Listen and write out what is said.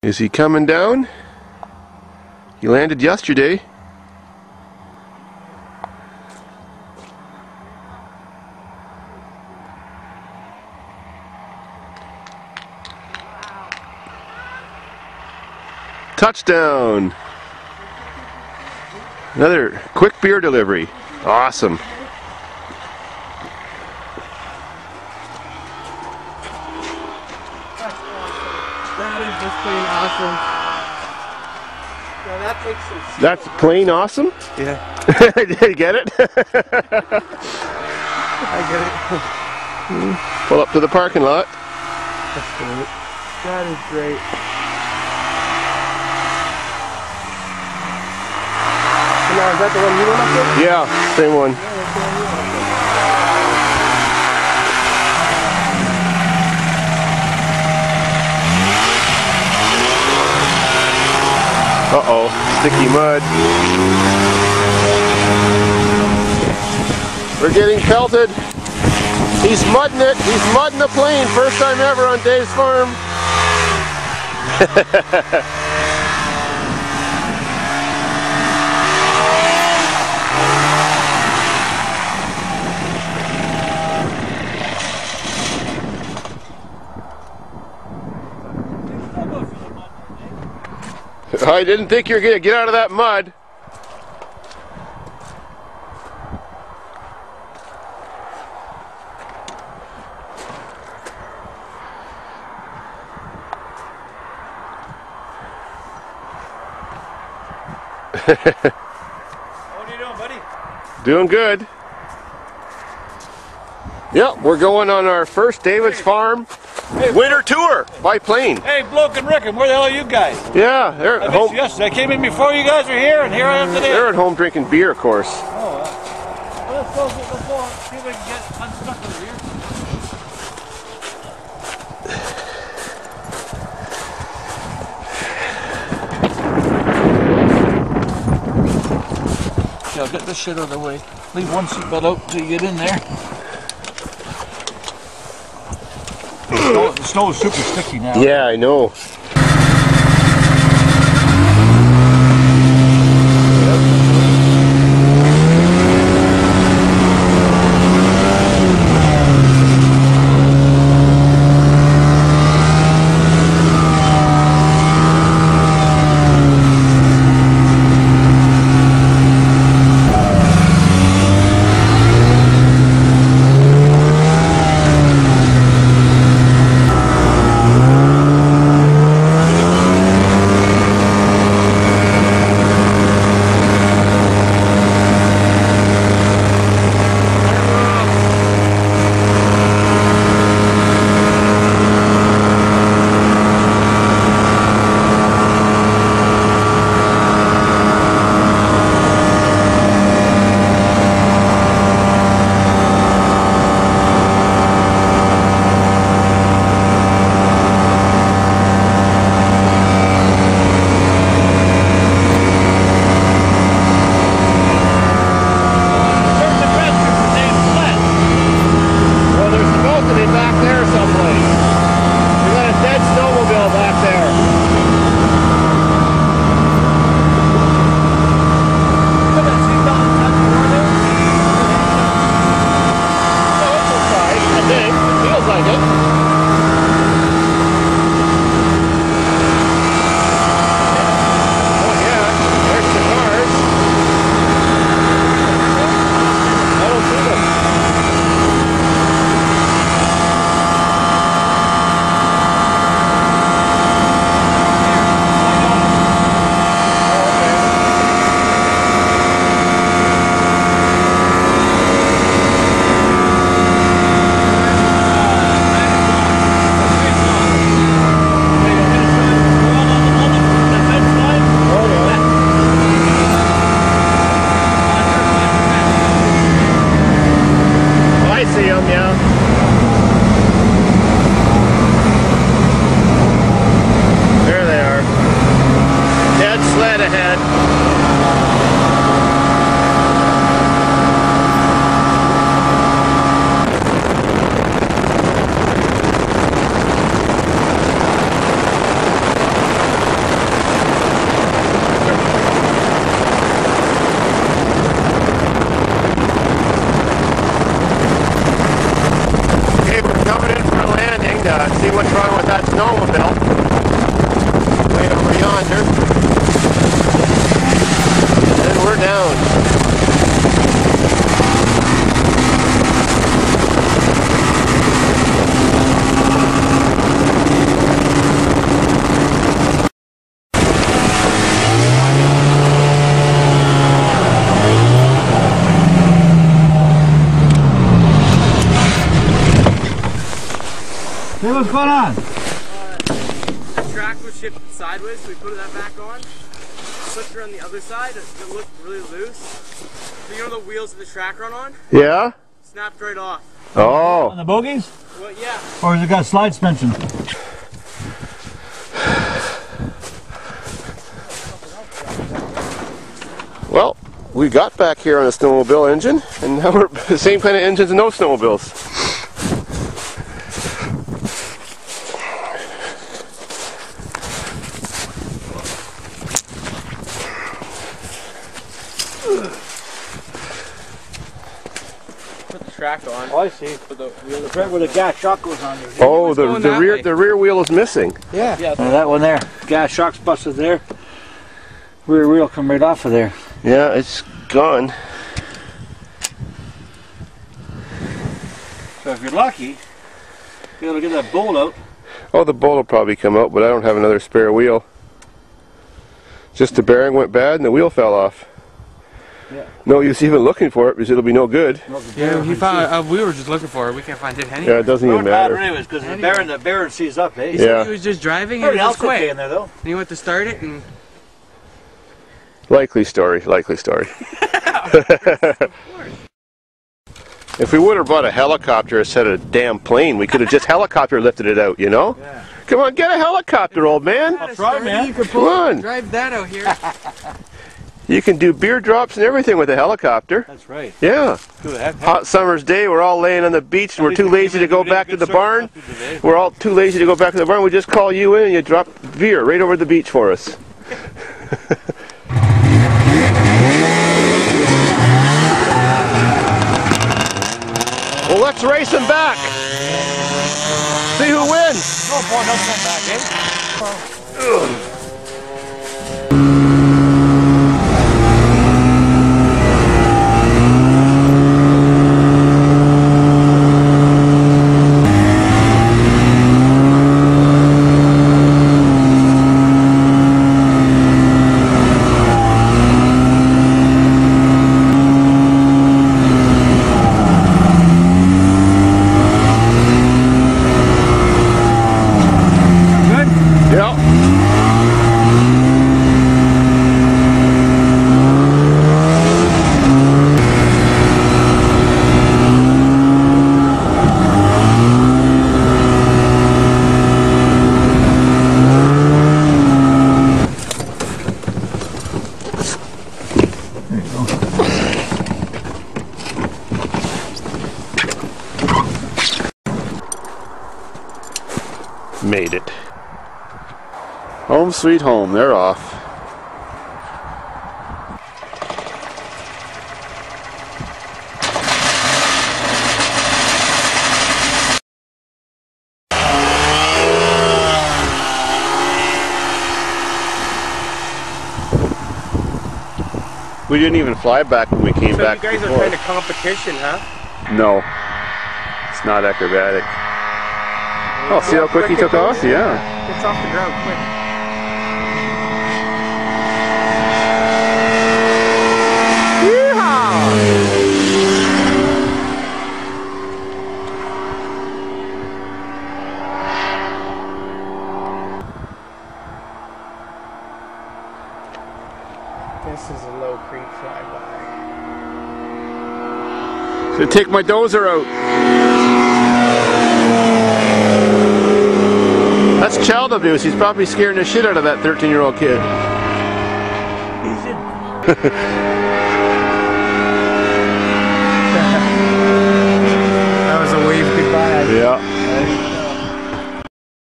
Is he coming down? He landed yesterday. Touchdown! Another quick beer delivery. Awesome. That is just plain awesome. Yeah, that takes some skill. That's plain awesome? Yeah. Did you get it? I get it. Pull up to the parking lot. That's great. That is great. So now, is that the one you went up with? Yeah, same one. Yeah, that's the one you went up with. Uh-oh, sticky mud. We're getting pelted. He's mudding it. He's mudding the plane. First time ever on Davidsfarm. I didn't think you were going to get out of that mud. What are you doing, buddy? Doing good. Yep, we're going on our first Davidsfarm winter tour by plane. Hey, Bloke and Rick, and where the hell are you guys? Yeah, they're I at missed home. you yesterday. I came in before you guys were here, and here I am today. They're at home drinking beer, of course. Well, let's go see if we can get unstuck over here. Yeah, I'll get this shit out of the way. Leave one seatbelt out until you get in there. The snow is super sticky now. Yeah, I know. Hunter. And we're down. Hey, what's going on? The track was shifted sideways, so we put that back on. Flipped around the other side, it looked really loose. So you know the wheels that the track run on? Yeah? Snapped right off. Oh. On the bogies? Well, yeah. Or has it got slide suspension? Well, we got back here on a snowmobile engine, and now we're the same kind of engines and no snowmobiles. Put the track on. Oh, I see. Put the wheel Right where the gas shock goes on there. Oh, the rear wheel is missing. Yeah. That one there. Gas shock's busted there. Rear wheel come right off of there. Yeah, it's gone. So if you're lucky, you'll be able to get that bolt out. Oh, the bolt will probably come out, but I don't have another spare wheel. Just the bearing went bad and the wheel fell off. Yeah. No use even looking for it because it'll be no good. Yeah, he found. We were just looking for it. We can't find it anywhere. Yeah, it doesn't even matter. Anyways, because the bearing sees up, eh? He Yeah. said he was just driving and Everything it was else okay quick. in there though. And he went to start it and Likely story, likely story. If we would have brought a helicopter instead of a damn plane, we could have just helicopter lifted it out, you know? Yeah. Come on, get a helicopter, old man. I'll try, man. You could Come on. drive that out here. You can do beer drops and everything with a helicopter. That's right. Yeah. Who the heck? Hot summer's day, we're all laying on the beach and we're too lazy to go back to the barn. We're all too lazy to go back to the barn. We just call you in and you drop beer right over the beach for us. Well, let's race them back. See who wins. Oh boy, no come back, eh? Made it. Home sweet home, they're off. We didn't even fly back when we came back So you guys before. are kind of competition, huh? No, it's not acrobatic. Oh, see how quick he took off? Yeah. Gets off the ground quick. This is a low creek flyby. So take my dozer out. That's child abuse. He's probably scaring the shit out of that 13-year-old kid.